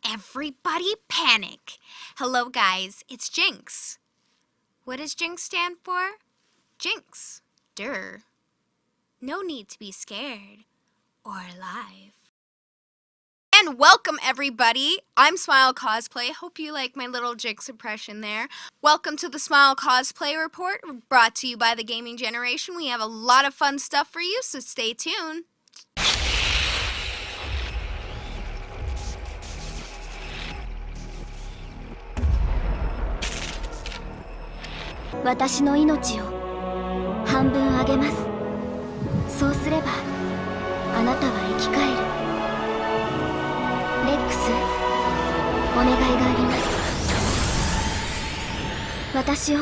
Everybody panic. Hello guys, it's Jinx. What does Jinx stand for? Jinx. Durr. No need to be scared or alive. And welcome everybody. I'm SmileCosplay. Hope you like my little Jinx impression there. Welcome to the SmileCosplay Report, brought to you by TheGamingGeneration. We have a lot of fun stuff for you, so stay tuned. 私の命を半分あげます。そうすればあなたは生き返る。レックス、お願いがあります。私を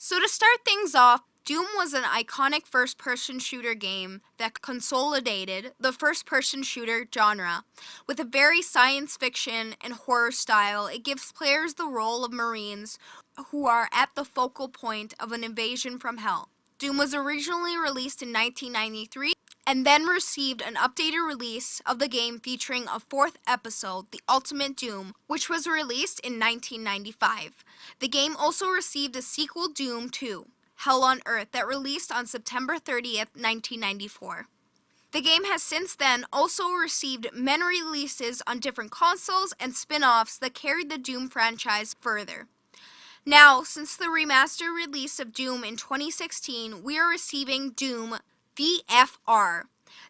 So to start things off, Doom was an iconic first-person shooter game that consolidated the first-person shooter genre. With a very science fiction and horror style, it gives players the role of Marines who are at the focal point of an invasion from hell. Doom was originally released in 1993 and then received an updated release of the game featuring a fourth episode, The Ultimate Doom, which was released in 1995. The game also received a sequel, Doom 2, Hell on Earth, that released on September 30th, 1994. The game has since then also received many releases on different consoles and spin-offs that carried the Doom franchise further. Now, since the remastered release of Doom in 2016, we are receiving Doom VFR,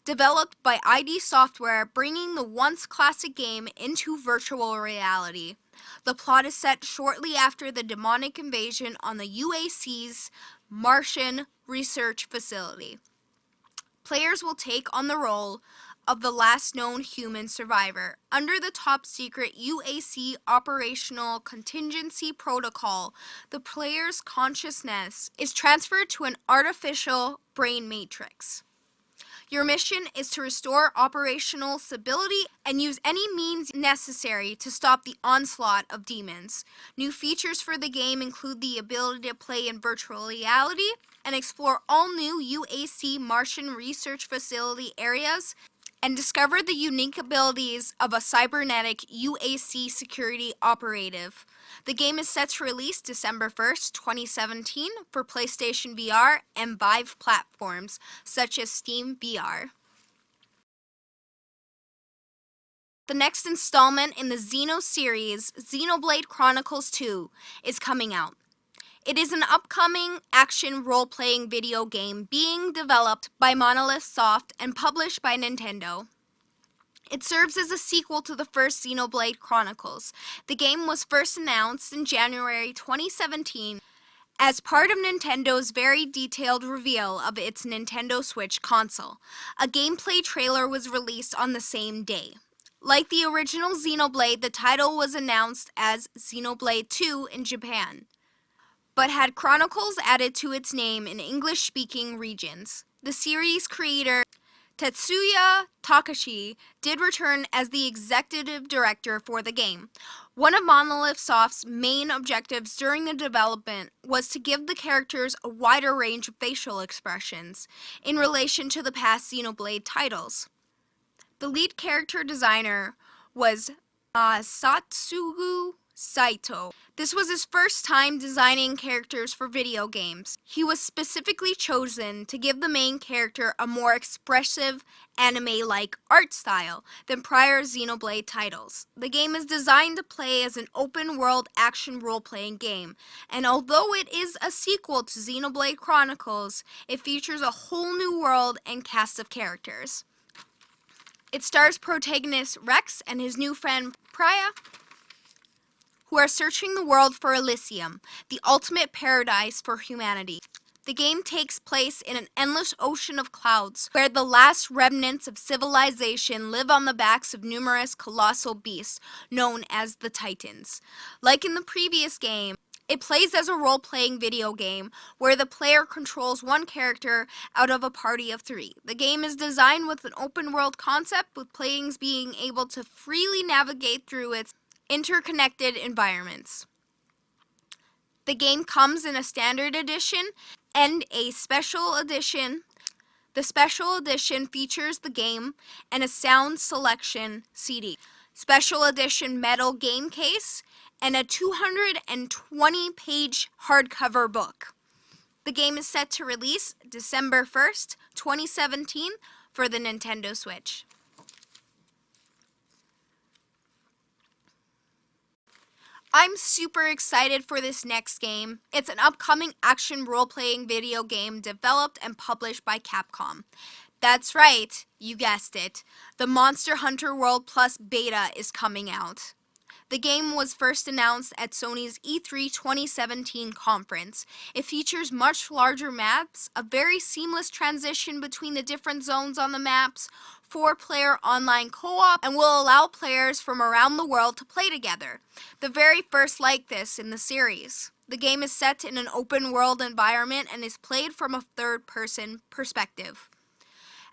developed by ID Software, bringing the once classic game into virtual reality. The plot is set shortly after the demonic invasion on the UAC's Martian research facility. Players will take on the role of the last known human survivor. Under the top-secret UAC Operational Contingency Protocol, the player's consciousness is transferred to an artificial brain matrix. Your mission is to restore operational stability and use any means necessary to stop the onslaught of demons. New features for the game include the ability to play in virtual reality and explore all new UAC Martian research facility areas, and discover the unique abilities of a cybernetic UAC security operative. The game is set to release December 1st, 2017 for PlayStation VR and Vive platforms such as Steam VR. The next installment in the Xeno series, Xenoblade Chronicles 2, is coming out. It is an upcoming action role-playing video game being developed by Monolith Soft and published by Nintendo. It serves as a sequel to the first Xenoblade Chronicles. The game was first announced in January 2017 as part of Nintendo's very detailed reveal of its Nintendo Switch console. A gameplay trailer was released on the same day. Like the original Xenoblade, the title was announced as Xenoblade 2 in Japan, but had Chronicles added to its name in English-speaking regions. The series creator Tetsuya Takashi did return as the executive director for the game. One of Monolith Soft's main objectives during the development was to give the characters a wider range of facial expressions in relation to the past Xenoblade titles. The lead character designer was Satsugu Saito. This was his first time designing characters for video games. He was specifically chosen to give the main character a more expressive, anime-like art style than prior Xenoblade titles. The game is designed to play as an open-world action role-playing game, and although it is a sequel to Xenoblade Chronicles, it features a whole new world and cast of characters. It stars protagonist Rex and his new friend Priya, who are searching the world for Elysium, the ultimate paradise for humanity. The game takes place in an endless ocean of clouds, where the last remnants of civilization live on the backs of numerous colossal beasts known as the Titans. Like in the previous game, it plays as a role-playing video game where the player controls one character out of a party of 3. The game is designed with an open-world concept, with players being able to freely navigate through its interconnected environments. The game comes in a standard edition and a special edition. The special edition features the game and a sound selection CD, special edition metal game case, and a 220-page hardcover book. The game is set to release December 1st, 2017 for the Nintendo Switch. I'm super excited for this next game. It's an upcoming action role-playing video game developed and published by Capcom. That's right, you guessed it. The Monster Hunter World Plus beta is coming out. The game was first announced at Sony's E3 2017 conference. It features much larger maps, a very seamless transition between the different zones on the maps, 4-player online co-op, and will allow players from around the world to play together. The very first like this in the series. The game is set in an open-world environment and is played from a third-person perspective.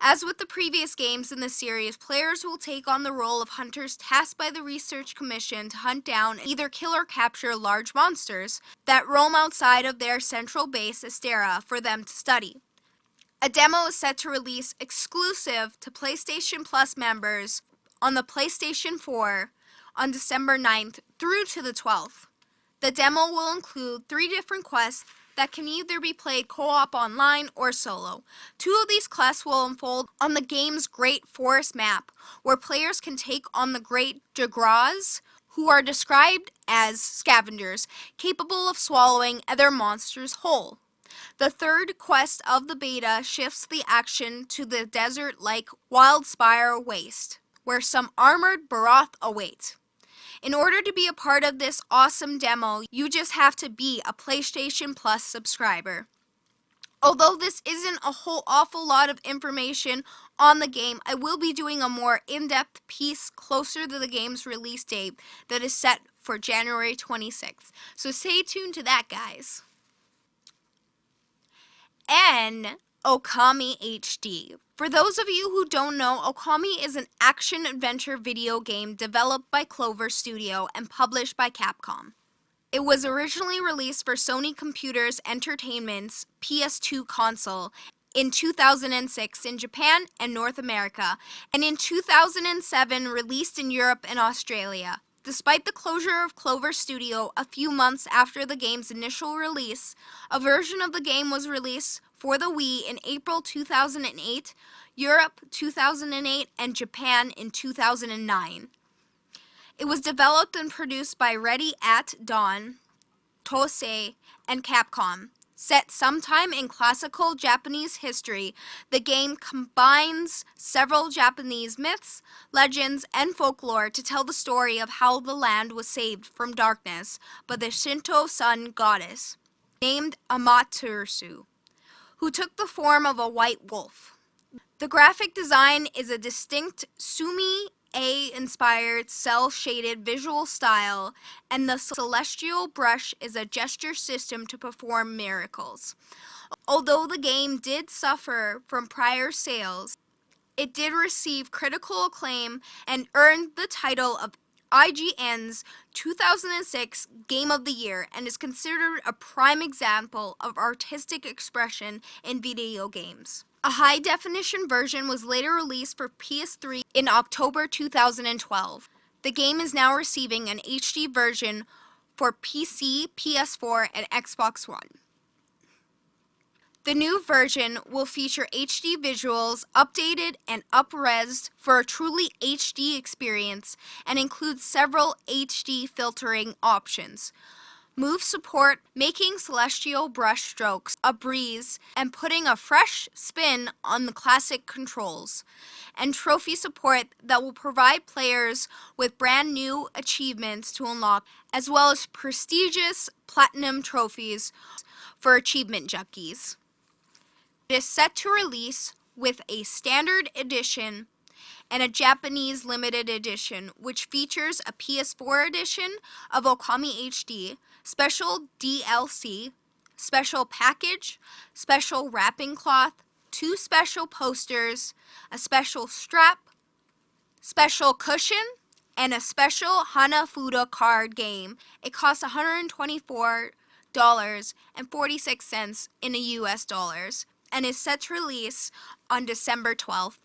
As with the previous games in the series, players will take on the role of hunters tasked by the Research Commission to hunt down and either kill or capture large monsters that roam outside of their central base, Astera, for them to study. A demo is set to release exclusive to PlayStation Plus members on the PlayStation 4 on December 9th through to the 12th. The demo will include 3 different quests that can either be played co-op online or solo. 2 of these quests will unfold on the game's Great Forest map, where players can take on the Great Jaguars, who are described as scavengers, capable of swallowing other monsters whole. The third quest of the beta shifts the action to the desert-like Wildspire Waste, where some armored Baroth await. In order to be a part of this awesome demo, you just have to be a PlayStation Plus subscriber. Although this isn't a whole awful lot of information on the game, I will be doing a more in-depth piece closer to the game's release date that is set for January 26th. So stay tuned to that, guys. And Okami HD. For those of you who don't know, Okami is an action-adventure video game developed by Clover Studio and published by Capcom. It was originally released for Sony Computer Entertainment's PS2 console in 2006 in Japan and North America, and in 2007 released in Europe and Australia. Despite the closure of Clover Studio a few months after the game's initial release, a version of the game was released for the Wii in April 2008, Europe 2008, and Japan in 2009. It was developed and produced by Ready at Dawn, Tosei, and Capcom. Set sometime in classical Japanese history, the game combines several Japanese myths, legends, and folklore to tell the story of how the land was saved from darkness by the Shinto sun goddess, named Amaterasu, who took the form of a white wolf. The graphic design is a distinct Sumi-inspired cel-shaded visual style, and the celestial brush is a gesture system to perform miracles. Although the game did suffer from prior sales, it did receive critical acclaim and earned the title of IGN's 2006 Game of the Year and is considered a prime example of artistic expression in video games. A high-definition version was later released for PS3 in October 2012. The game is now receiving an HD version for PC, PS4, and Xbox One. The new version will feature HD visuals, updated and up-resed for a truly HD experience, and includes several HD filtering options. Move support, making celestial brush strokes a breeze and putting a fresh spin on the classic controls, and trophy support that will provide players with brand new achievements to unlock, as well as prestigious platinum trophies for achievement junkies. It is set to release with a standard edition and a Japanese limited edition, which features a PS4 edition of Okami HD, special DLC, special package, special wrapping cloth, 2 special posters, a special strap, special cushion, and a special Hanafuda card game. It costs $124.46 in US dollars and is set to release on December 12th.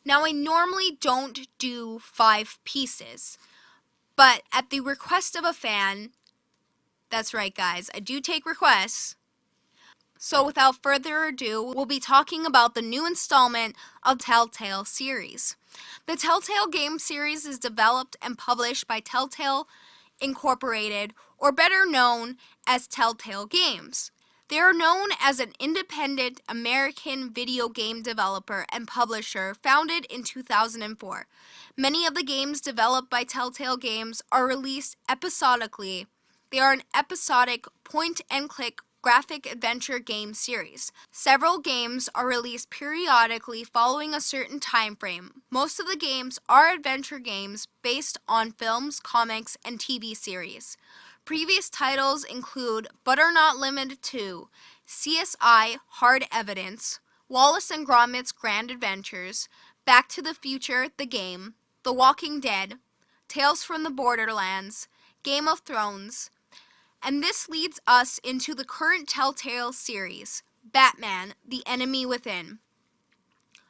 Now, I normally don't do 5 pieces, but at the request of a fan, that's right guys, I do take requests. So without further ado, we'll be talking about the new installment of Telltale series. The Telltale game series is developed and published by Telltale Incorporated, or better known as Telltale Games. They are known as an independent American video game developer and publisher founded in 2004. Many of the games developed by Telltale Games are released episodically. They are an episodic point-and-click graphic adventure game series. Several games are released periodically following a certain time frame. Most of the games are adventure games based on films, comics, and TV series. Previous titles include, but are not limited to, CSI: Hard Evidence, Wallace and Gromit's Grand Adventures, Back to the Future: The Game, The Walking Dead, Tales from the Borderlands, Game of Thrones, and this leads us into the current Telltale series, Batman: The Enemy Within.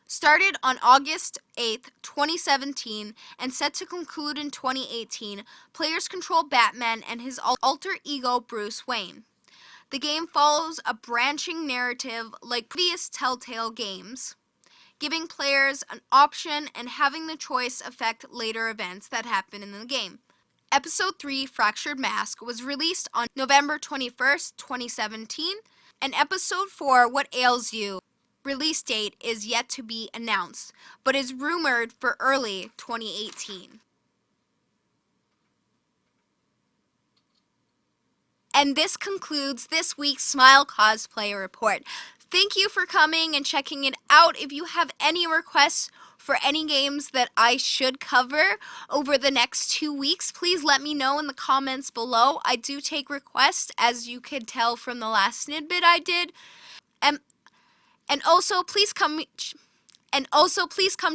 Started on August 8th, 2017, and set to conclude in 2018, players control Batman and his alter ego Bruce Wayne. The game follows a branching narrative like previous Telltale games, giving players an option and having the choice affect later events that happen in the game. Episode 3, Fractured Mask, was released on November 21st, 2017, and Episode 4, What Ails You? Release date is yet to be announced, but is rumored for early 2018. And this concludes this week's Smile Cosplay Report. Thank you for coming and checking it out. If you have any requests for any games that I should cover over the next 2 weeks, please let me know in the comments below. I do take requests, as you could tell from the last snippet I did. And also please come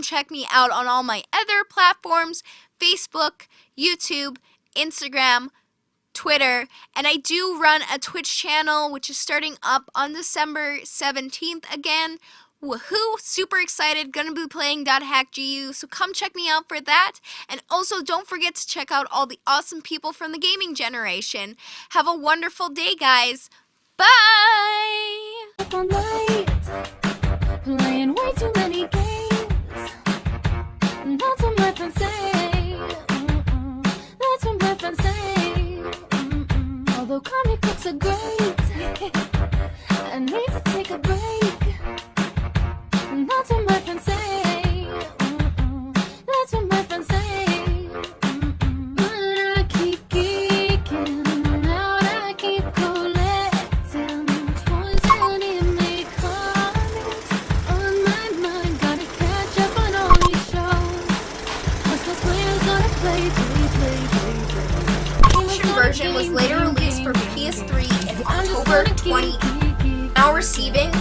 check me out on all my other platforms: Facebook, YouTube, Instagram, Twitter, and I do run a Twitch channel which is starting up on December 17th again. Woohoo! Super excited, gonna be playing .hackgu, so come check me out for that. And also don't forget to check out all the awesome people from the gaming generation. Have a wonderful day, guys. Bye! Up all night, playing way too many games. That's what my friends say. That's what my friends say. Although comic books are great, I need to take a break. That's what my friends say. That's what my friends say. But I keep geeking out, I keep collecting toys and anime comics on my mind. Gotta catch up on all these shows. What's cosplayers gonna play. The version was later released for PS3 in October 20. Now receiving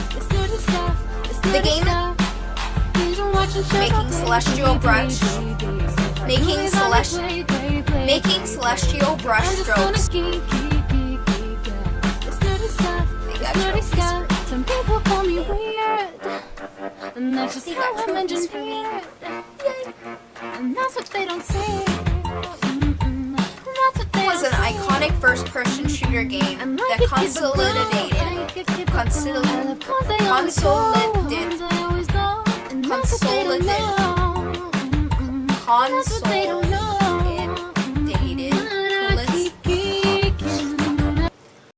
the game making celestial brush strokes. Some people call me weird, and that's just how I'm engineered. And that's what they don't say. It was an iconic first-person shooter game that consolidated